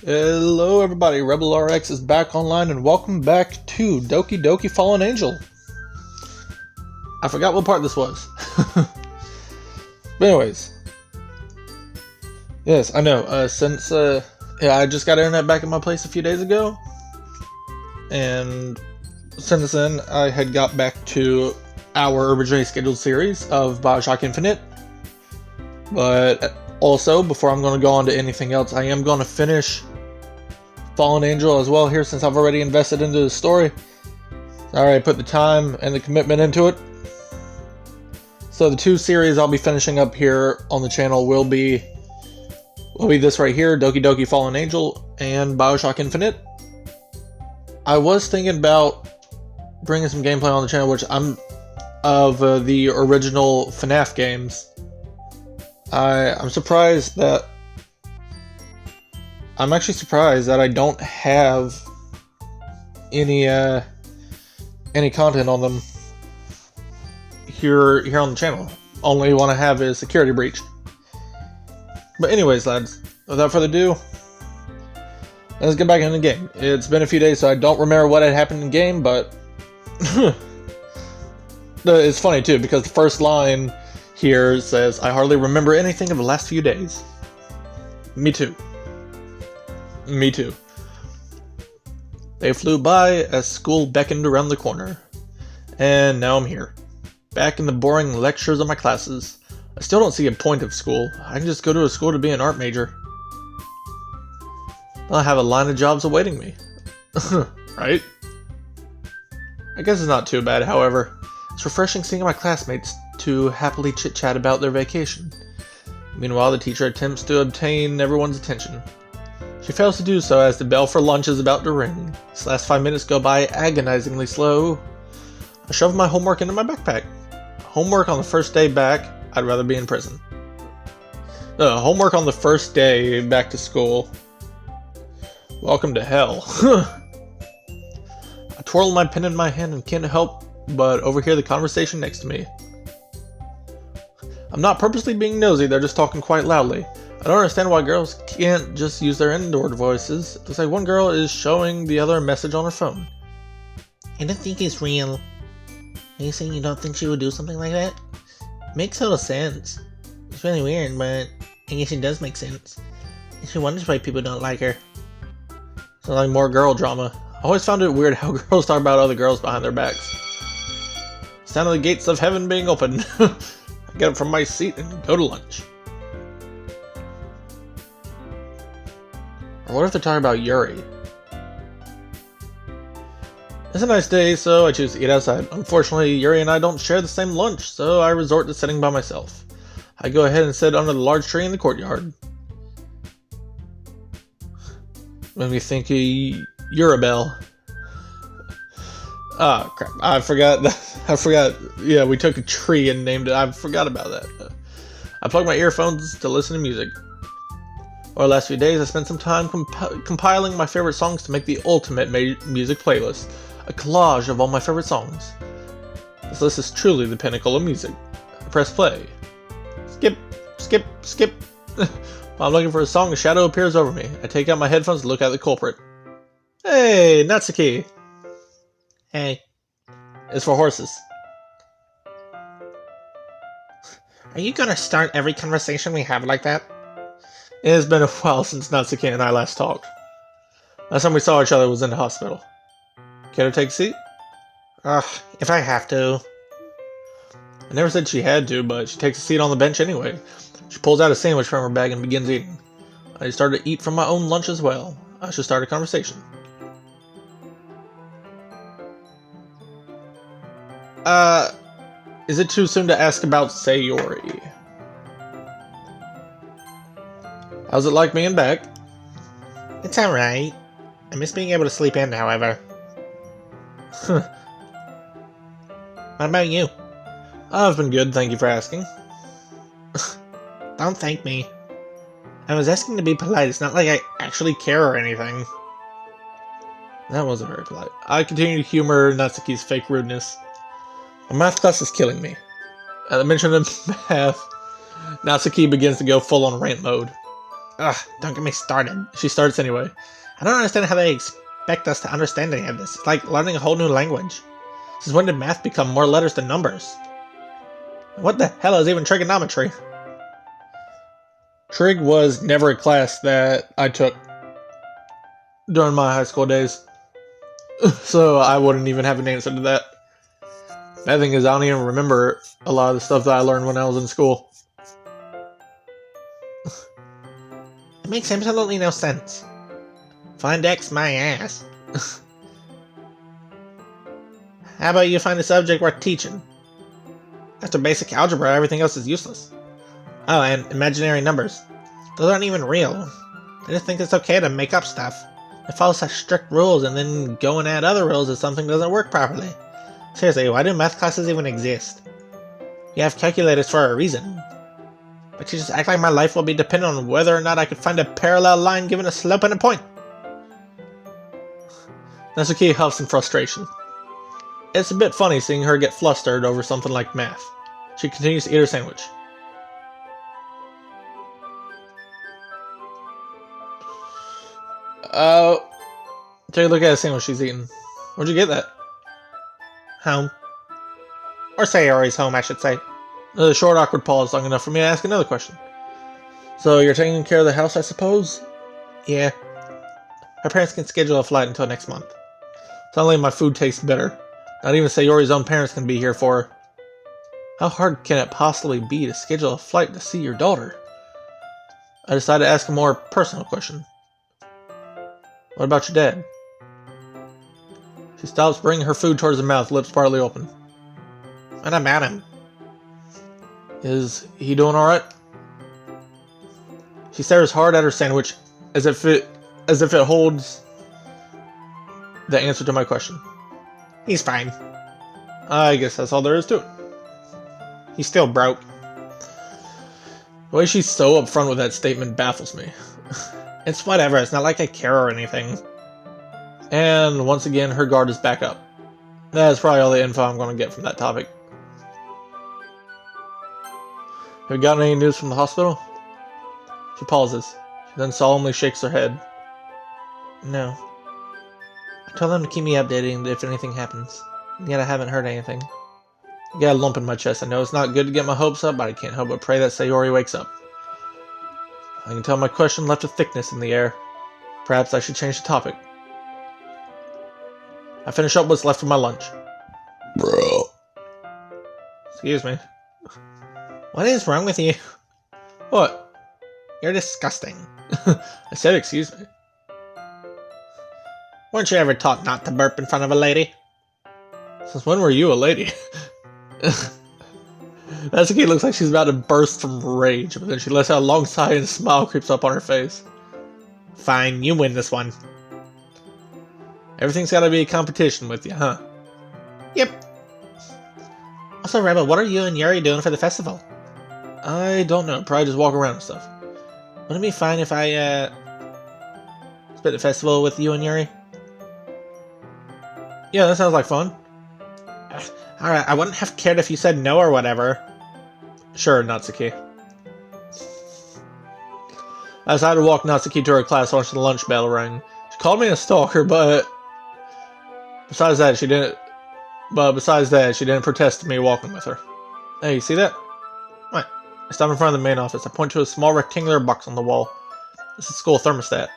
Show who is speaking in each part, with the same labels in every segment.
Speaker 1: Hello everybody, Rebel RX is back online and welcome back to Doki Doki Fallen Angel. I forgot what part this was. But anyways. Yes, I know, I just got internet back at my place a few days ago. And since then, I had got back to our originally scheduled series of Bioshock Infinite. But also, before I'm going to go on to anything else, I am going to finish Fallen Angel as well here since I've already invested into the story. I already put the time and the commitment into it. So the two series I'll be finishing up here on the channel will be this right here, Doki Doki Fallen Angel and Bioshock Infinite. I was thinking about bringing some gameplay on the channel, which I'm of the original FNAF games. I'm actually surprised that I don't have any content on them here on the channel. Only one I have is Security Breach. But anyways, lads, without further ado, let's get back in the game. It's been a few days, so I don't remember what had happened in the game, but it's funny too, because the first line here says, "I hardly remember anything of the last few days." Me too. Me too. They flew by as school beckoned around the corner. And now I'm here. Back in the boring lectures of my classes. I still don't see a point of school. I can just go to a school to be an art major. I'll have a line of jobs awaiting me. Right? I guess it's not too bad, however. It's refreshing seeing my classmates to happily chit-chat about their vacation. Meanwhile, the teacher attempts to obtain everyone's attention. She fails to do so as the bell for lunch is about to ring. These last 5 minutes go by agonizingly slow. I shove my homework into my backpack. Homework on the first day back, I'd rather be in prison. Homework on the first day back to school. Welcome to hell. I twirl my pen in my hand and can't help but overhear the conversation next to me. I'm not purposely being nosy, they're just talking quite loudly. I don't understand why girls can't just use their indoor voices. Looks like one girl is showing the other a message on her phone.
Speaker 2: I don't think it's real. Are you saying you don't think she would do something like that? Makes total sense. It's really weird, but I guess it does make sense. And she wonders why people don't like her.
Speaker 1: Sounds like more girl drama. I always found it weird how girls talk about other girls behind their backs. Sound of the gates of heaven being opened. I get up from my seat and go to lunch. Or what if they're talking about Yuri? It's a nice day, so I choose to eat outside. Unfortunately, Yuri and I don't share the same lunch, so I resort to sitting by myself. I go ahead and sit under the large tree in the courtyard. Made me think of Urabel. Ah, crap. I forgot. Yeah, we took a tree and named it. I forgot about that. I plug my earphones to listen to music. Over the last few days, I spent some time compiling my favorite songs to make the ultimate music playlist. A collage of all my favorite songs. This list is truly the pinnacle of music. I press play. Skip, skip, skip. While I'm looking for a song, a shadow appears over me. I take out my headphones and look at the culprit. Hey, Natsuki.
Speaker 2: Hey.
Speaker 1: It's for horses.
Speaker 2: Are you gonna start every conversation we have like that?
Speaker 1: It has been a while since Natsuki and I last talked. Last time we saw each other was in the hospital. Care to take a seat?
Speaker 2: If I have to.
Speaker 1: I never said she had to, but she takes a seat on the bench anyway. She pulls out a sandwich from her bag and begins eating. I started to eat from my own lunch as well. I should start a conversation. Is it too soon to ask about Sayori? How's it like being back?
Speaker 2: It's alright. I miss being able to sleep in, however. What about you?
Speaker 1: I've been good, thank you for asking.
Speaker 2: Don't thank me. I was asking to be polite, it's not like I actually care or anything.
Speaker 1: That wasn't very polite. I continue to humor Natsuki's fake rudeness. My math class is killing me. At the mention of math, Natsuki begins to go full on rant mode.
Speaker 2: Ugh, don't get me started. She starts anyway. I don't understand how they expect us to understand any of this. It's like learning a whole new language. Since when did math become more letters than numbers? What the hell is even trigonometry?
Speaker 1: Trig was never a class that I took during my high school days. So I wouldn't even have an answer to that. That thing is, I don't even remember a lot of the stuff that I learned when I was in school.
Speaker 2: It makes absolutely no sense. Find X my ass. How about you find a subject worth teaching? After basic algebra, everything else is useless. Oh, and imaginary numbers. Those aren't even real. They just think it's okay to make up stuff. They follow such strict rules and then go and add other rules if something doesn't work properly. Seriously, why do math classes even exist? You have calculators for a reason. But you just act like my life will be dependent on whether or not I could find a parallel line given a slope and a point.
Speaker 1: Natsuki huffs in frustration. It's a bit funny seeing her get flustered over something like math. She continues to eat her sandwich. Take a look at the sandwich she's eating. Where'd you get that?
Speaker 2: Home. Or Sayori's home, I should say.
Speaker 1: The short, awkward pause long enough for me to ask another question. So you're taking care of the house, I suppose?
Speaker 2: Yeah. Her parents can schedule a flight until next month.
Speaker 1: Suddenly my food tastes better. Not even Sayori's own parents can be here for her. How hard can it possibly be to schedule a flight to see your daughter? I decided to ask a more personal question. What about your dad? She stops, bringing her food towards her mouth, lips partly open.
Speaker 2: What about him?
Speaker 1: Is he doing alright? She stares hard at her sandwich as if it holds the answer to my question.
Speaker 2: He's fine.
Speaker 1: I guess that's all there is to it.
Speaker 2: He's still broke.
Speaker 1: The way she's so upfront with that statement baffles me.
Speaker 2: It's whatever, it's not like I care or anything.
Speaker 1: And once again, her guard is back up. That's probably all the info I'm going to get from that topic. Have you gotten any news from the hospital? She pauses. She then solemnly shakes her head.
Speaker 2: No. I told them to keep me updated if anything happens. Yet I haven't heard anything.
Speaker 1: I got a lump in my chest. I know it's not good to get my hopes up, but I can't help but pray that Sayori wakes up. I can tell my question left a thickness in the air. Perhaps I should change the topic. I finish up what's left of my lunch. Bro.
Speaker 2: Excuse me. What is wrong with you?
Speaker 1: What?
Speaker 2: You're disgusting.
Speaker 1: I said excuse me.
Speaker 2: Weren't you ever taught not to burp in front of a lady?
Speaker 1: Since when were you a lady? Natsuki looks like she's about to burst from rage, but then she lets out a long sigh and a smile creeps up on her face.
Speaker 2: Fine, you win this one.
Speaker 1: Everything's gotta be a competition with you, huh?
Speaker 2: Yep. Also, Rebel, what are you and Yuri doing for the festival?
Speaker 1: I don't know. Probably just walk around and stuff.
Speaker 2: Wouldn't it be fine if I, split the festival with you and Yuri?
Speaker 1: Yeah, that sounds like fun.
Speaker 2: Alright, I wouldn't have cared if you said no or whatever.
Speaker 1: Sure, Natsuki. I decided to walk Natsuki to her class once the lunch bell rang. She called me a stalker, but besides that, she didn't protest me walking with her. Hey, you see that?
Speaker 2: What?
Speaker 1: I stop in front of the main office. I point to a small rectangular box on the wall. This is school thermostat.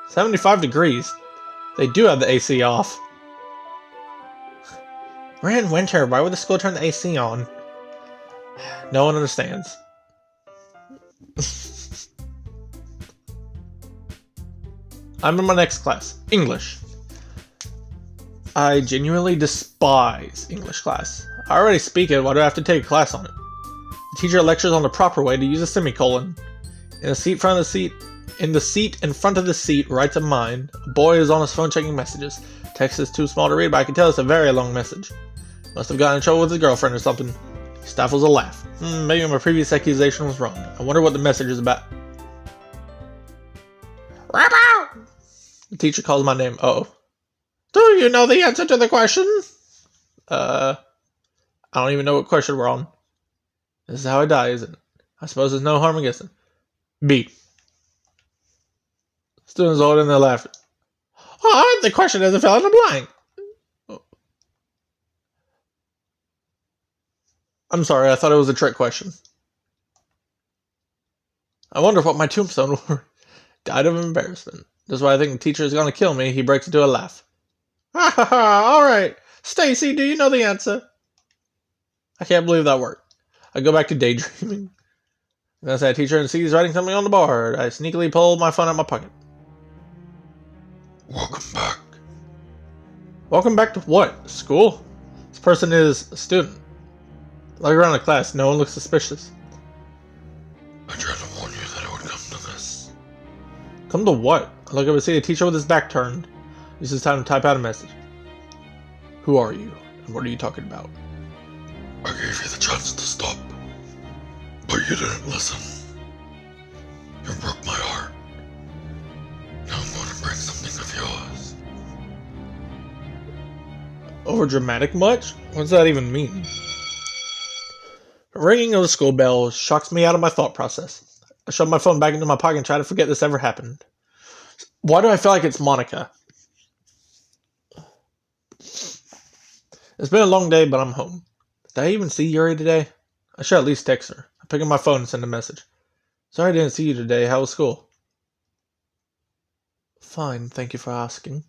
Speaker 1: 75 degrees. They do have the AC off.
Speaker 2: We're in winter. Why would the school turn the AC on?
Speaker 1: No one understands. I'm in my next class. English. I genuinely despise English class. I already speak it, why do I have to take a class on it? The teacher lectures on the proper way to use a semicolon. In the seat in front of the seat, right to mine, a boy is on his phone checking messages. Text is too small to read, but I can tell it's a very long message. Must have gotten in trouble with his girlfriend or something. He stifles a laugh. Maybe my previous accusation was wrong. I wonder what the message is about.
Speaker 2: Rebel!
Speaker 1: The teacher calls my name. Uh-oh.
Speaker 2: Do you know the answer to the question?
Speaker 1: I don't even know what question we're on. This is how I die, isn't it? I suppose there's no harm in guessing. B. Students all in their laughter. Oh, the question doesn't fill in the blank. I'm sorry, I thought it was a trick question. I wonder what my tombstone were. Died of embarrassment. That's why I think the teacher is going to kill me. He breaks into a laugh. Ha ha ha, alright. Stacy, do you know the answer? I can't believe that worked. I go back to daydreaming. And I say, teacher and sees writing something on the board. I sneakily pull my phone out of my pocket. Welcome back. Welcome back to what? School? This person is a student. I look around the class. No one looks suspicious. I tried to warn you that it would come to this. Come to what? I look up and see a teacher with his back turned. This is time to type out a message. Who are you? And what are you talking about? I gave you the chance to stop. But you didn't listen. You broke my heart. Now I'm going to break something of yours. Over dramatic much? What does that even mean? The ringing of the school bell shocks me out of my thought process. I shove my phone back into my pocket and try to forget this ever happened. Why do I feel like it's Monica? It's been a long day, but I'm home. Did I even see Yuri today? I should at least text her. I pick up my phone and send a message. Sorry I didn't see you today. How was school? Fine, thank you for asking.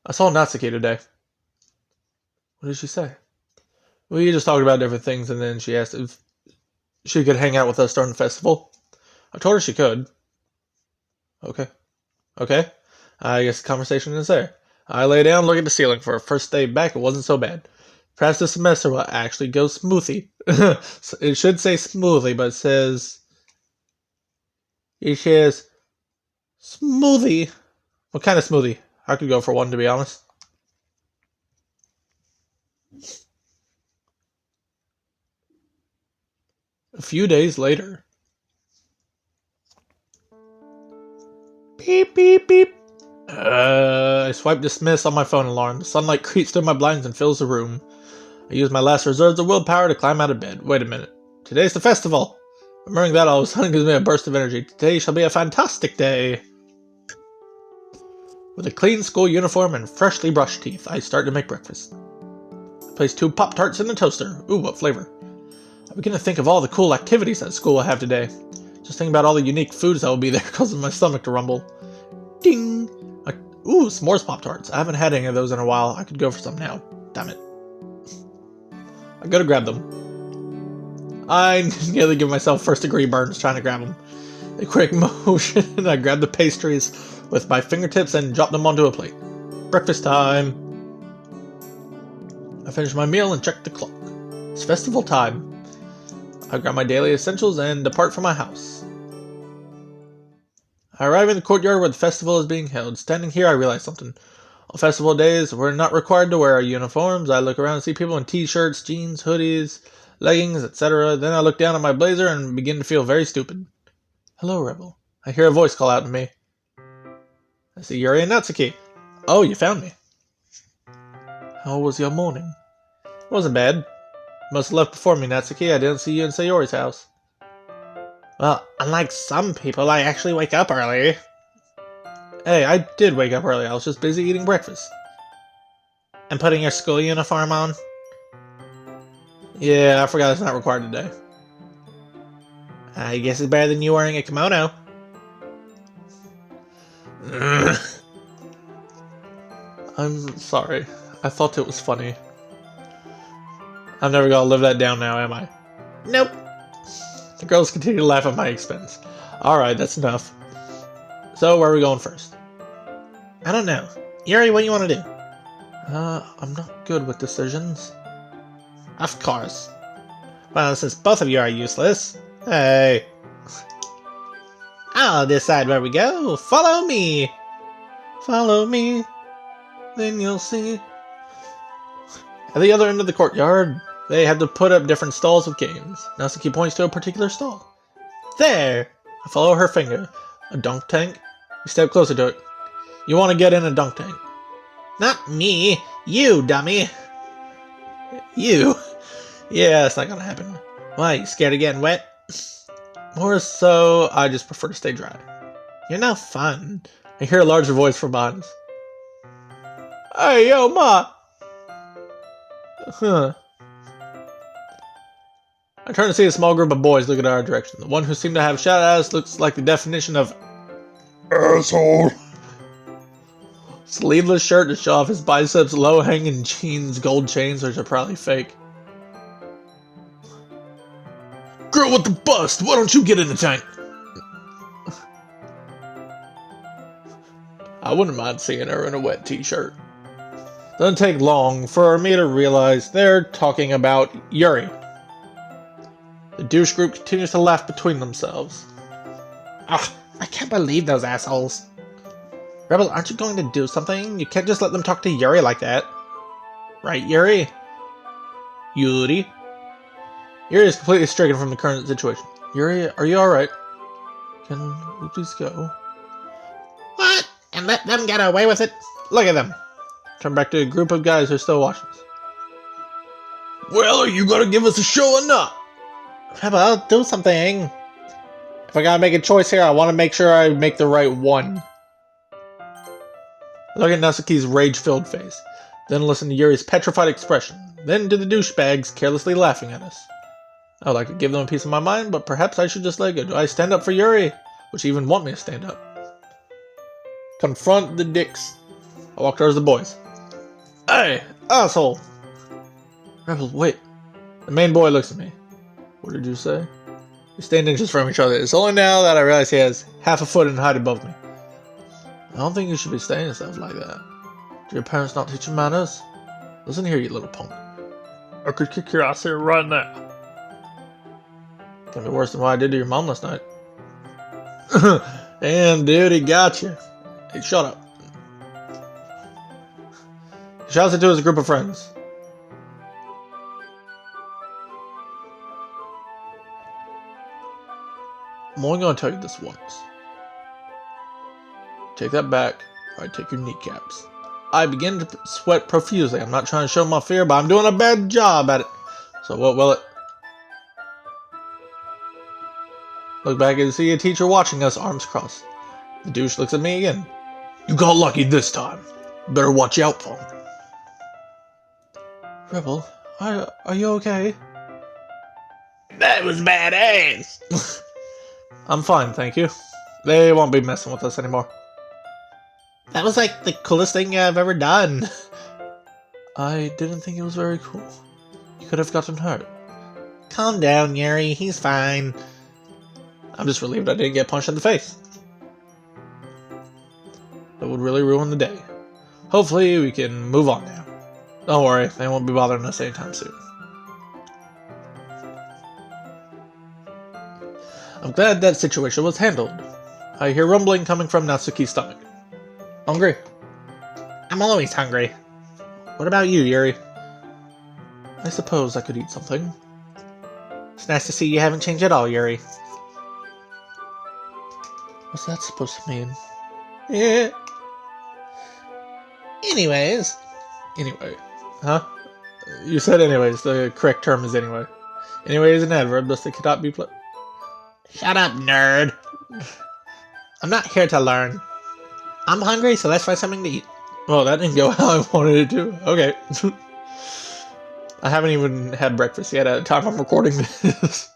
Speaker 1: I saw Natsuki today. What did she say? We just talked about different things, and then she asked if she could hang out with us during the festival. I told her she could. Okay. I guess the conversation is there. I lay down, look at the ceiling. For a first day back, it wasn't so bad. Perhaps this semester will actually go smoothly. It should say smoothly, but it says smoothie. What kind of smoothie? I could go for one, to be honest. A few days later. Beep, beep, beep. I swipe dismiss on my phone alarm. The sunlight creeps through my blinds and fills the room. I use my last reserves of willpower to climb out of bed. Wait a minute. Today's the festival. Remembering that all of a sudden gives me a burst of energy. Today shall be a fantastic day. With a clean school uniform and freshly brushed teeth, I start to make breakfast. I place 2 Pop-Tarts in the toaster. Ooh, what flavor? I begin to think of all the cool activities that school will have today. Just thinking about all the unique foods that will be there causes my stomach to rumble. Ding! Ooh, s'mores Pop-Tarts. I haven't had any of those in a while. I could go for some now. Damn it. I gotta grab them. I nearly give myself first-degree burns trying to grab them. A quick motion, I grab the pastries with my fingertips and drop them onto a plate. Breakfast time. I finish my meal and check the clock. It's festival time. I grab my daily essentials and depart from my house. I arrive in the courtyard where the festival is being held. Standing here, I realize something. On festival days, we're not required to wear our uniforms. I look around and see people in t-shirts, jeans, hoodies, leggings, etc. Then I look down at my blazer and begin to feel very stupid. Hello, Rebel. I hear a voice call out to me. I see Yuri and Natsuki. Oh, you found me. How was your morning? It wasn't bad. Must have left before me, Natsuki. I didn't see you in Sayori's house. Well, unlike some people, I actually wake up early. Hey, I did wake up early. I was just busy eating breakfast. And putting your school uniform on? Yeah, I forgot it's not required today. I guess it's better than you wearing a kimono. I'm sorry. I thought it was funny. I'm never gonna live that down now, am I? Nope. The girls continue to laugh at my expense. Alright, that's enough. So, where are we going first? I don't know. Yuri, what do you want to do? I'm not good with decisions. Of course. Well, since both of you are useless... Hey. I'll decide where we go. Follow me. Follow me. Then you'll see. At the other end of the courtyard, they had to put up different stalls with games. Natsuki points to a particular stall. There! I follow her finger. A dunk tank? We step closer to it. You want to get in a dunk tank. Not me. You, dummy. You? Yeah, that's not gonna happen. Why, you scared of getting wet? More so, I just prefer to stay dry. You're no fun. I hear a larger voice from behind us. Hey, yo, Ma! Huh. I turn to see a small group of boys looking at our direction. The one who seemed to have shot at us looks like the definition of asshole. Sleeveless shirt to show off his biceps, low-hanging jeans, gold chains, which are probably fake. Girl with the bust, why don't you get in the tank? I wouldn't mind seeing her in a wet t-shirt. Doesn't take long for me to realize they're talking about Yuri. The douche group continues to laugh between themselves.
Speaker 2: Ugh, I can't believe those assholes. Rebel, aren't you going to do something? You can't just let them talk to Yuri like that. Right, Yuri?
Speaker 1: Yuri is completely stricken from the current situation. Yuri, are you alright? Can we please go?
Speaker 2: What? And let them get away with it?
Speaker 1: Look at them. Turn back to a group of guys who are still watching us. Well, are you gonna give us a show or not?
Speaker 2: Rebel, do something.
Speaker 1: If I gotta make a choice here, I want to make sure I make the right one. Look at Natsuki's rage-filled face. Then listen to Yuri's petrified expression. Then to the douchebags carelessly laughing at us. I would like to give them a piece of my mind, but perhaps I should just let go. Do I stand up for Yuri? Would she even want me to stand up? Confront the dicks. I walk towards the boys. Hey, asshole! Rebel, wait. The main boy looks at me. What did you say? We stand inches from each other. It's only now that I realize he has half a foot in height above me. I don't think you should be saying stuff like that. Do your parents not teach you manners? Listen here, you little punk. I could kick your ass here right now. Can't be worse than what I did to your mom last night. Damn, dude, he got you. Hey, shut up. He shouts it to his group of friends. I'm only going to tell you this once. Take that back, or I take your kneecaps. I begin to sweat profusely. I'm not trying to show my fear, but I'm doing a bad job at it. So what will it? Look back and see a teacher watching us, arms crossed. The douche looks at me again. You got lucky this time. Better watch out for him. Rebel, are you okay?
Speaker 2: That was badass.
Speaker 1: I'm fine, thank you. They won't be messing with us anymore.
Speaker 2: That was like the coolest thing I've ever done.
Speaker 1: I didn't think it was very cool. You could have gotten hurt.
Speaker 2: Calm down, Yuri. He's fine.
Speaker 1: I'm just relieved I didn't get punched in the face. That would really ruin the day. Hopefully we can move on now. Don't worry, they won't be bothering us anytime soon. I'm glad that situation was handled. I hear rumbling coming from Natsuki's stomach. Hungry?
Speaker 2: I'm always hungry.
Speaker 1: What about you, Yuri? I suppose I could eat something.
Speaker 2: It's nice to see you haven't changed at all, Yuri.
Speaker 1: What's that supposed to mean?
Speaker 2: Yeah. Anyways.
Speaker 1: Anyway. Huh? You said anyways. The correct term is anyway. Anyway is an adverb, thus it cannot be
Speaker 2: Shut up, nerd. I'm not here to learn. I'm hungry, so let's find something to eat.
Speaker 1: Well, that didn't go how I wanted it to. Okay. I haven't even had breakfast yet at the time I'm recording this.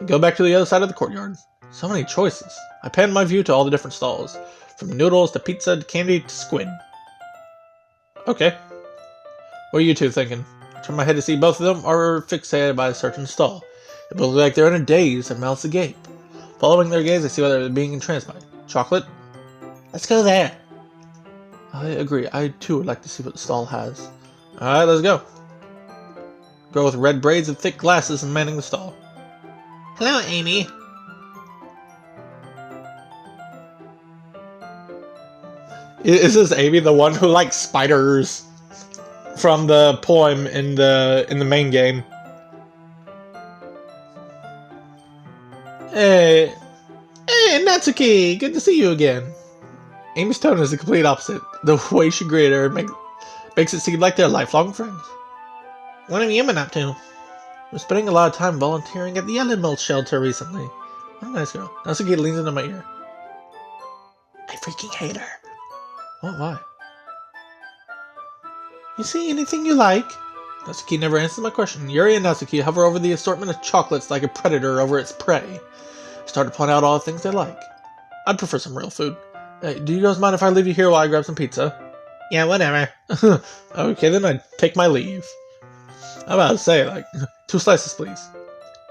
Speaker 1: Go back to the other side of the courtyard. So many choices. I pan my view to all the different stalls. From noodles to pizza to candy to squid. Okay. What are you two thinking? I turn my head to see both of them are fixated by a certain stall. They both look like they're in a daze and mouths agape. Following their gaze, I see whether they're being entranced by chocolate.
Speaker 2: Let's go there.
Speaker 1: I agree. I too would like to see what the stall has. Alright, let's go. Girl with red braids and thick glasses and manning the stall.
Speaker 2: Hello, Amy.
Speaker 1: Is this Amy, the one who likes spiders from the poem in the main game? Hey, Natsuki, good to see you again. Amy's tone is the complete opposite. The way she greeted her makes it seem like they're lifelong friends.
Speaker 2: What have you been up to?
Speaker 1: I'm spending a lot of time volunteering at the animal shelter recently. What a nice girl. Natsuki leans into my ear.
Speaker 2: I I freaking hate her.
Speaker 1: What? Why?
Speaker 2: You see anything you like?
Speaker 1: Natsuki never answers my question. Yuri and Natsuki hover over the assortment of chocolates like a predator over its prey. Start to point out all the things they like. I'd prefer some real food. Hey, do you guys mind if I leave you here while I grab some pizza?
Speaker 2: Yeah, whatever.
Speaker 1: Okay, then I take my leave. I'm about to say, like, 2 slices, please.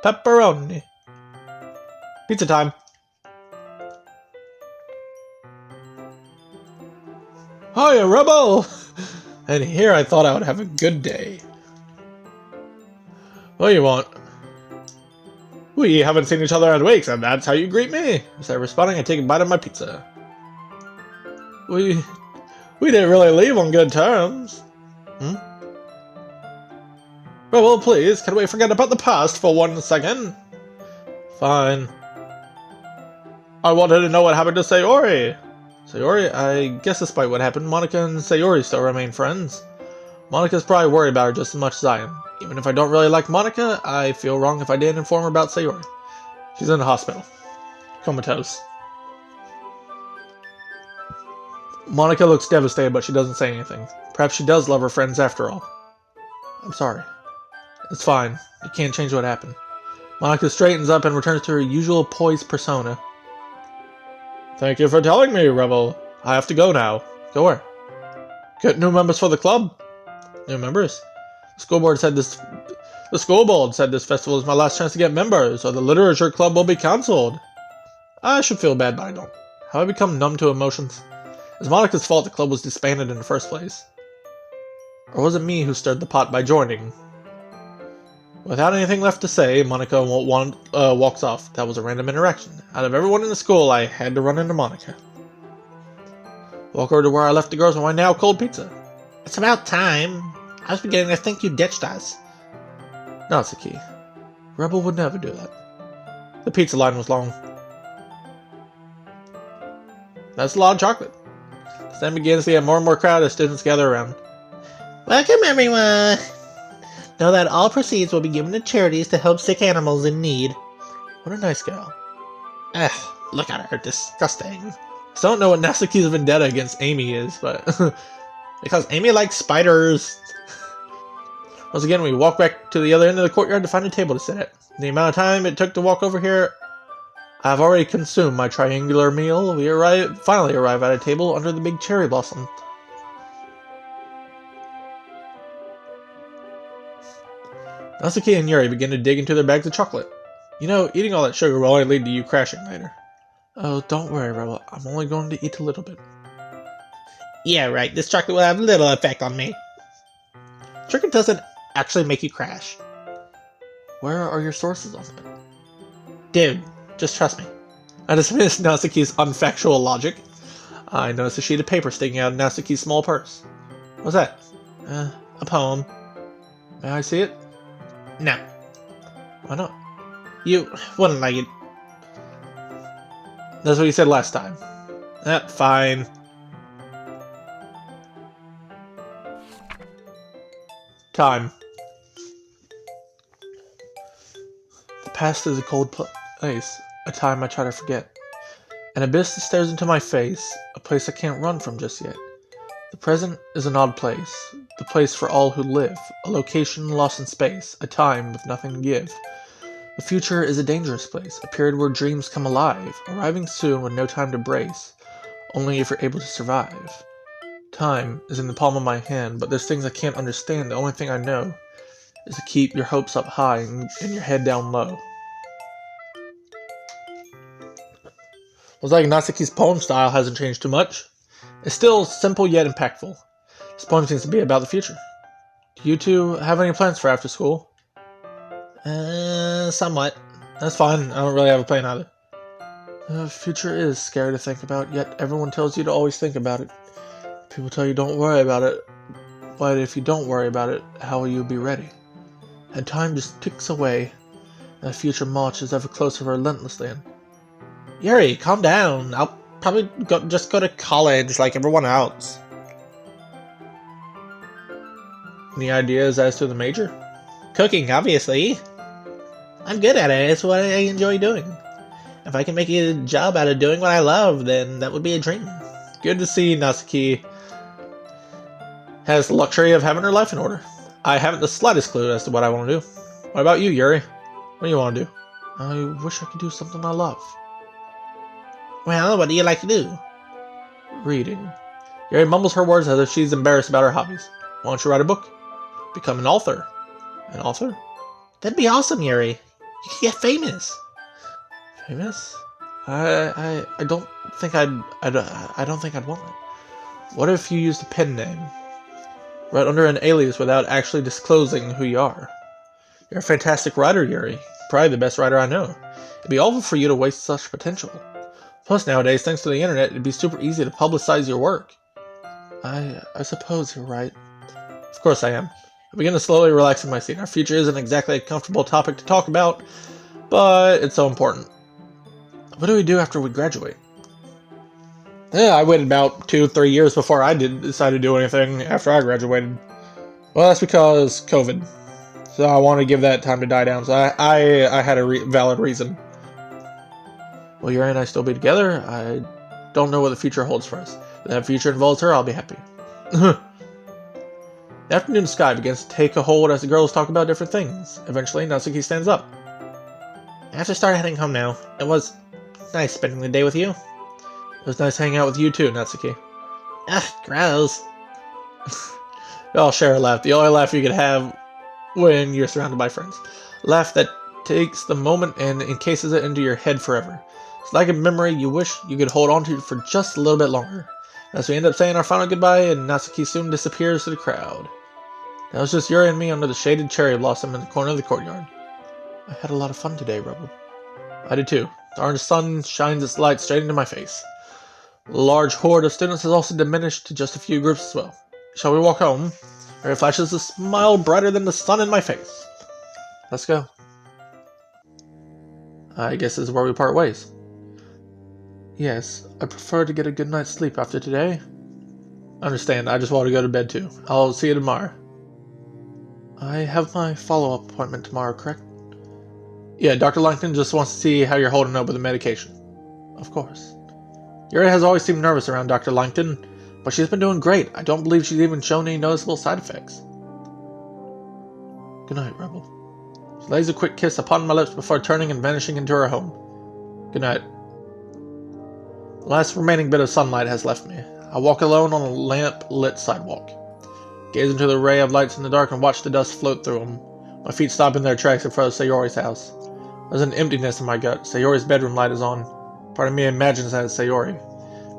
Speaker 1: Pepperoni. Pizza time. Hiya, Rebel! And here I thought I would have a good day. What do you want? We haven't seen each other in weeks, and that's how you greet me. Instead of responding, I take a bite of my pizza. We didn't really leave on good terms. Rebel, please, can we forget about the past for 1 second? Fine. I wanted to know what happened to Sayori. Sayori, I guess despite what happened, Monica and Sayori still remain friends. Monica's probably worried about her just as much as I am. Even if I don't really like Monica, I feel wrong if I didn't inform her about Sayori. She's in the hospital. Comatose. Monica looks devastated, but she doesn't say anything. Perhaps she does love her friends after all. I'm sorry. It's fine. You can't change what happened. Monica straightens up and returns to her usual poised persona. Thank you for telling me, Rebel. I have to go now. Go where? Get new members for the club. New members? The school board said this festival is my last chance to get members, or the literature club will be cancelled. I should feel bad, but I don't. Have I become numb to emotions? It's Monica's fault the club was disbanded in the first place. Or was it me who stirred the pot by joining? Without anything left to say, Monica walks off. That was a random interaction. Out of everyone in the school, I had to run into Monica. Walk over to where I left the girls and my now cold pizza.
Speaker 2: It's about time. I was beginning to think you ditched us.
Speaker 1: Natsuki. Rebel would never do that. The pizza line was long. That's a lot of chocolate. As then begins to get more and more crowd as students gather around.
Speaker 2: Welcome, everyone. Know that all proceeds will be given to charities to help sick animals in need.
Speaker 1: What a nice girl.
Speaker 2: Ugh, look at her. Disgusting.
Speaker 1: I don't know what Natsuki's vendetta against Amy is, but...
Speaker 2: Because Amy likes spiders.
Speaker 1: Once again, we walk back to the other end of the courtyard to find a table to sit at. The amount of time it took to walk over here, I've already consumed my triangular meal. We finally arrive at a table under the big cherry blossom. Natsuki and Yuri begin to dig into their bags of chocolate. You know, eating all that sugar will only lead to you crashing later. Oh, don't worry, Rebel. I'm only going to eat a little bit.
Speaker 2: Yeah, right. This chocolate will have little effect on me. Sugar doesn't actually make you crash.
Speaker 1: Where are your sources on that?
Speaker 2: Dude, just trust me.
Speaker 1: I dismiss Natsuki's unfactual logic. I notice a sheet of paper sticking out of Natsuki's small purse. What's that?
Speaker 2: A poem.
Speaker 1: May I see it?
Speaker 2: No.
Speaker 1: Why not?
Speaker 2: You wouldn't like it.
Speaker 1: That's what you said last time. Fine. Time. The past is a cold place, a time I try to forget. An abyss that stares into my face, a place I can't run from just yet. The present is an odd place, the place for all who live, a location lost in space, a time with nothing to give. The future is a dangerous place, a period where dreams come alive, arriving soon with no time to brace, only if you're able to survive. Time is in the palm of my hand, but there's things I can't understand. The only thing I know is to keep your hopes up high and your head down low. Looks like Natsuki's poem style hasn't changed too much. It's still simple yet impactful. This poem seems to be about the future. Do you two have any plans for after school?
Speaker 2: Somewhat.
Speaker 1: That's fine. I don't really have a plan either. The future is scary to think about, yet everyone tells you to always think about it. People tell you don't worry about it, but if you don't worry about it, how will you be ready? And time just ticks away, and the future marches ever closer relentlessly.
Speaker 2: Yuri, calm down. I'll probably just go to college like everyone else.
Speaker 1: Any ideas as to the major?
Speaker 2: Cooking, obviously. I'm good at it. It's what I enjoy doing. If I can make a job out of doing what I love, then that would be a dream.
Speaker 1: Good to see Natsuki has the luxury of having her life in order. I haven't the slightest clue as to what I want to do. What about you, Yuri? What do you want to do? I wish I could do something I love.
Speaker 2: Well, what do you like to do?
Speaker 1: Reading. Yuri mumbles her words as if she's embarrassed about her hobbies. Why don't you write a book? Become an author. An author?
Speaker 2: That'd be awesome, Yuri. You could get famous.
Speaker 1: Famous? I don't think I don't think I'd want it. What if you used a pen name? Write under an alias without actually disclosing who you are. You're a fantastic writer, Yuri. Probably the best writer I know. It'd be awful for you to waste such potential. Plus, nowadays, thanks to the internet, it'd be super easy to publicize your work. I suppose you're right. Of course I am. I begin to slowly relax in my seat. Our future isn't exactly a comfortable topic to talk about, but it's so important. What do we do after we graduate? Yeah, I waited about 2-3 years before I decide to do anything after I graduated. Well, that's because COVID. So I want to give that time to die down. So I had a valid reason. Will Yuri and I still be together? I don't know what the future holds for us. If that future involves her, I'll be happy. The afternoon sky begins to take a hold as the girls talk about different things. Eventually, Natsuki stands up.
Speaker 2: I have to start heading home now. It was nice spending the day with you.
Speaker 1: It was nice hanging out with you too, Natsuki.
Speaker 2: Ugh, gross.
Speaker 1: We all share a laugh. The only laugh you could have when you're surrounded by friends. A laugh that takes the moment and encases it into your head forever. It's like a memory you wish you could hold on to for just a little bit longer. As we end up saying our final goodbye, and Natsuki soon disappears to the crowd. Now it's just Yuri and me under the shaded cherry blossom in the corner of the courtyard. I had a lot of fun today, Rebel. I did too. The orange sun shines its light straight into my face. The large horde of students has also diminished to just a few groups as well. Shall we walk home? Yuri flashes a smile brighter than the sun in my face. Let's go. I guess this is where we part ways. Yes, I prefer to get a good night's sleep after today. I understand, I just want to go to bed too. I'll see you tomorrow. I have my follow-up appointment tomorrow, correct? Yeah, Dr. Langton just wants to see how you're holding up with the medication. Of course. Yuri has always seemed nervous around Dr. Langton, but she's been doing great. I don't believe she's even shown any noticeable side effects. Good night, Rebel. She lays a quick kiss upon my lips before turning and vanishing into her home. Good night. The last remaining bit of sunlight has left me. I walk alone on a lamp-lit sidewalk. Gaze into the array of lights in the dark and watch the dust float through them. My feet stop in their tracks in front of Sayori's house. There's an emptiness in my gut. Sayori's bedroom light is on. Part of me imagines that it's Sayori.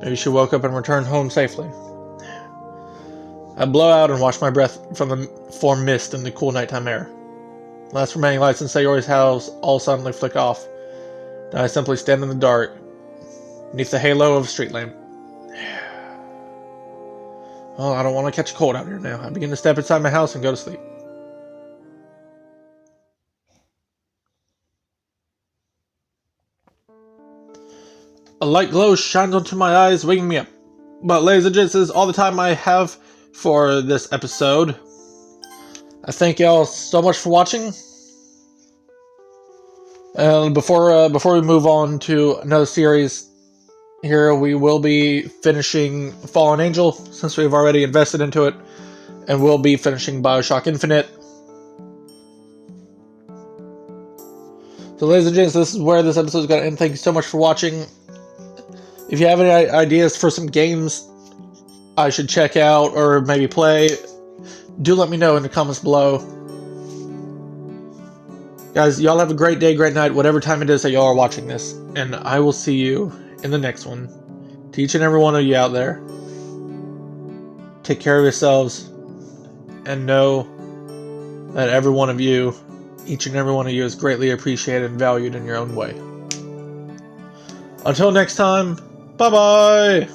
Speaker 1: Maybe she woke up and returned home safely. I blow out and wash my breath from the form mist in the cool nighttime air. The last remaining lights in Sayori's house all suddenly flick off. Then I simply stand in the dark, beneath the halo of a street lamp. Well, I don't want to catch a cold out here now. I begin to step inside my house and go to sleep. A light glow shines onto my eyes, waking me up. But ladies and gents, this is all the time I have for this episode. I thank y'all so much for watching. And before we move on to another series here, we will be finishing Fallen Angel, since we've already invested into it. And we'll be finishing Bioshock Infinite. So ladies and gents, this is where this episode is going to end. Thank you so much for watching. If you have any ideas for some games I should check out or maybe play, do let me know in the comments below. Guys, y'all have a great day, great night, whatever time it is that y'all are watching this. And I will see you in the next one. To each and every one of you out there, take care of yourselves and know that every one of you, each and every one of you, is greatly appreciated and valued in your own way. Until next time, bye-bye!